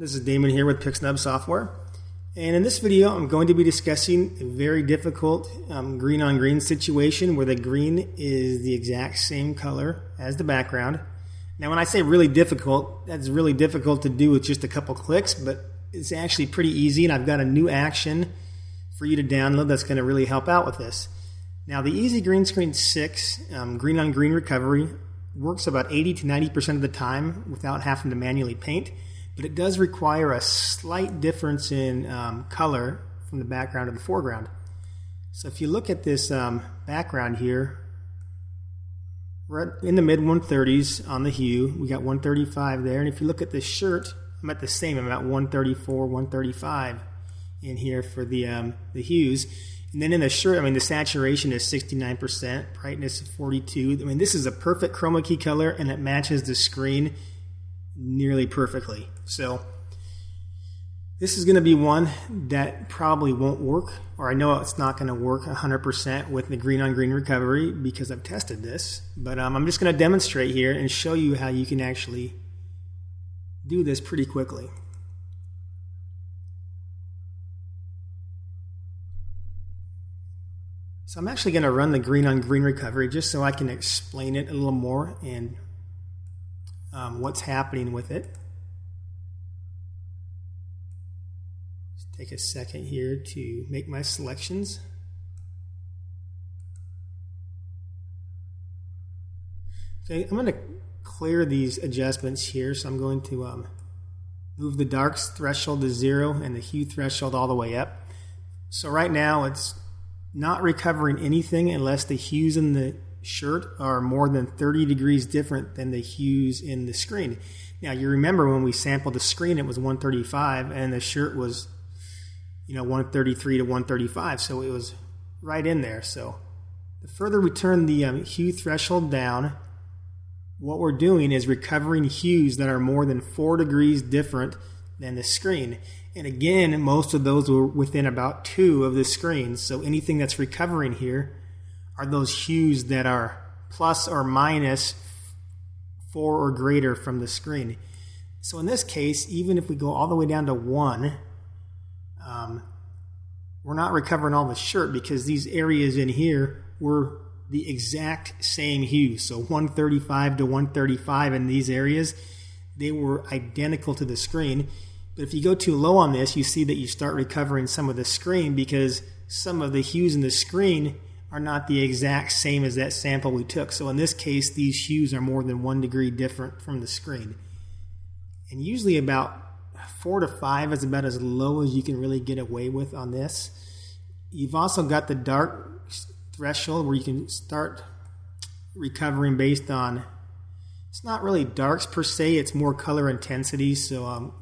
This is Damon here with Pixnub Software, and in this video I'm going to be discussing a very difficult green on green situation where the green is the exact same color as the background. Now when I say really difficult, that's really difficult to do with just a couple clicks, but it's actually pretty easy, and I've got a new action for you to download that's going to really help out with this. Now the Easy Green Screen 6 green on green recovery works about 80 to 90% of the time without having to manually paint. But it does require a slight difference in color from the background to the foreground. So if you look at this background here, we're in the mid 130s on the hue. We got 135 there, and if you look at this shirt, I'm at the same. I'm at 134, 135 in here for the hues. And then in the shirt, I mean, the saturation is 69%, brightness is 42. I mean, this is a perfect chroma key color, and it matches the screen nearly perfectly. So this is going to be one that probably won't work, or I know it's not going to work 100% with the green on green recovery because I've tested this. But I'm just going to demonstrate here and show you how you can actually do this pretty quickly. So I'm actually going to run the green on green recovery just so I can explain it a little more and what's happening with it. Just take a second here to make my selections. Okay, I'm going to clear these adjustments here, so I'm going to move the darks threshold to 0 and the hue threshold all the way up. So right now it's not recovering anything unless the hues in the shirt are more than 30 degrees different than the hues in the screen. Now you remember when we sampled the screen it was 135 and the shirt was 133 to 135, so it was right in there. So the further we turn the hue threshold down, what we're doing is recovering hues that are more than 4 degrees different than the screen. And again, most of those were within about 2 of the screen, so anything that's recovering here are those hues that are plus or minus 4 or greater from the screen. So in this case, even if we go all the way down to 1, we're not recovering all the shirt because these areas in here were the exact same hue. So 135 to 135 in these areas, they were identical to the screen. But if you go too low on this, you see that you start recovering some of the screen because some of the hues in the screen are not the exact same as that sample we took. So in this case, these hues are more than 1 degree different from the screen. And usually about 4 to 5 is about as low as you can really get away with on this. You've also got the dark threshold where you can start recovering based on, it's not really darks per se, it's more color intensity. So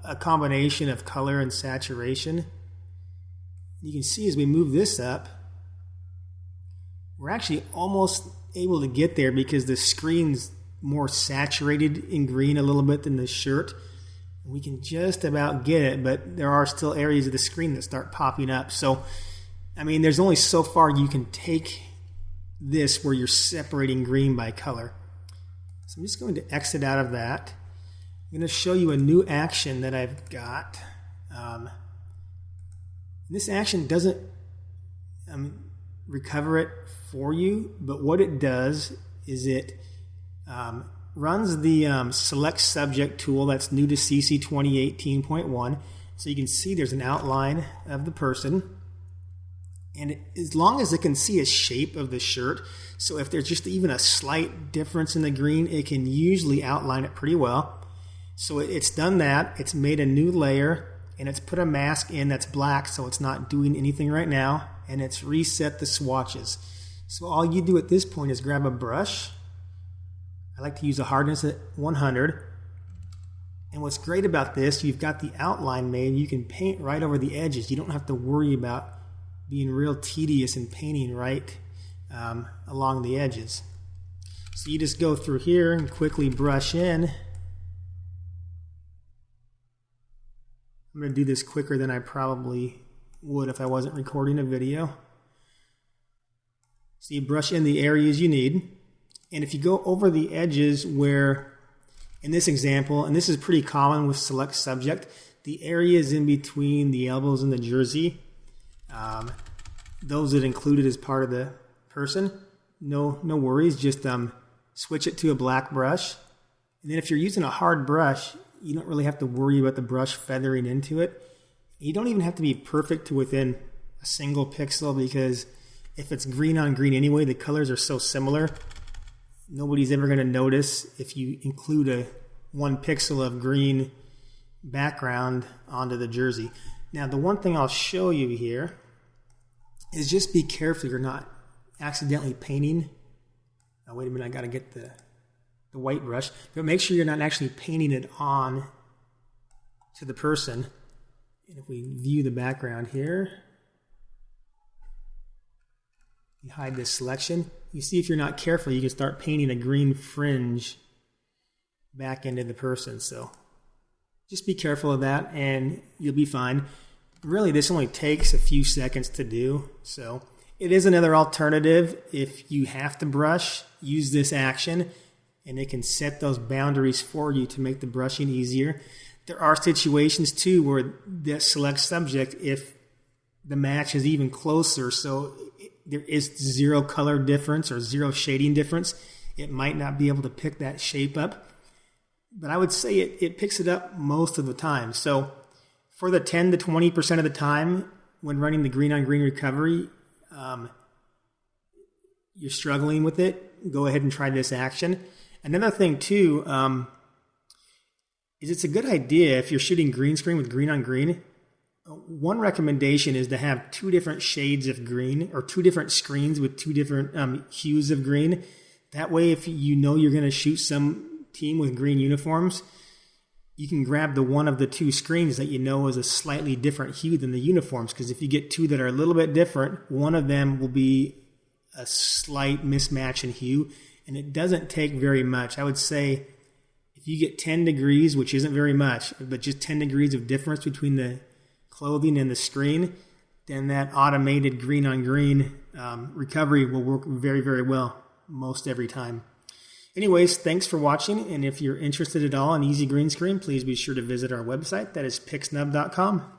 a combination of color and saturation. You can see as we move this up, we're actually almost able to get there because the screen's more saturated in green a little bit than the shirt. We can just about get it, but there are still areas of the screen that start popping up. So, I mean, there's only so far you can take this where you're separating green by color. So I'm just going to exit out of that. I'm going to show you a new action that I've got. This action doesn't recover it for you, but what it does is it runs the Select Subject tool that's new to CC 2018.1. So you can see there's an outline of the person. And as long as it can see a shape of the shirt, so if there's just even a slight difference in the green, it can usually outline it pretty well. So it's done that, it's made a new layer, and it's put a mask in that's black, so it's not doing anything right now, and it's reset the swatches. So all you do at this point is grab a brush. I like to use a hardness at 100. And what's great about this, you've got the outline made, you can paint right over the edges. You don't have to worry about being real tedious and painting right along the edges. So you just go through here and quickly brush in. I'm going to do this quicker than I probably would if I wasn't recording a video. So you brush in the areas you need. And if you go over the edges where In this example, and this is pretty common with select subject, the areas in between the elbows and the jersey, those that included as part of the person, no worries, just switch it to a black brush. And then if you're using a hard brush, you don't really have to worry about the brush feathering into it. You don't even have to be perfect to within a single pixel, because if it's green on green anyway, the colors are so similar, nobody's ever going to notice if you include a 1 pixel of green background onto the jersey. Now, the one thing I'll show you here is just be careful you're not accidentally painting. Oh, wait a minute, I got to get the white brush. But make sure you're not actually painting it on to the person. And if we view the background here, you hide this selection. You see, if you're not careful, you can start painting a green fringe back into the person. So just be careful of that and you'll be fine. Really, this only takes a few seconds to do. So it is another alternative. If you have to brush, use this action and it can set those boundaries for you to make the brushing easier. There are situations too where the select subject, if the match is even closer, so there is zero color difference or zero shading difference, it might not be able to pick that shape up. But I would say it picks it up most of the time. So for the 10 to 20% of the time when running the green on green recovery, you're struggling with it, go ahead and try this action. Another thing too, is it's a good idea if you're shooting green screen with green on green. One recommendation is to have 2 different shades of green, or 2 different screens with 2 different hues of green. That way, if you know you're going to shoot some team with green uniforms, you can grab the one of the 2 screens that you know is a slightly different hue than the uniforms. Because if you get 2 that are a little bit different, one of them will be a slight mismatch in hue, and it doesn't take very much. I would say if you get 10 degrees, which isn't very much, but just 10 degrees of difference between the clothing and the screen, then that automated green on green recovery will work very, very well most every time. Anyways, thanks for watching, and if you're interested at all in easy green screen, please be sure to visit our website. That is pixnub.com.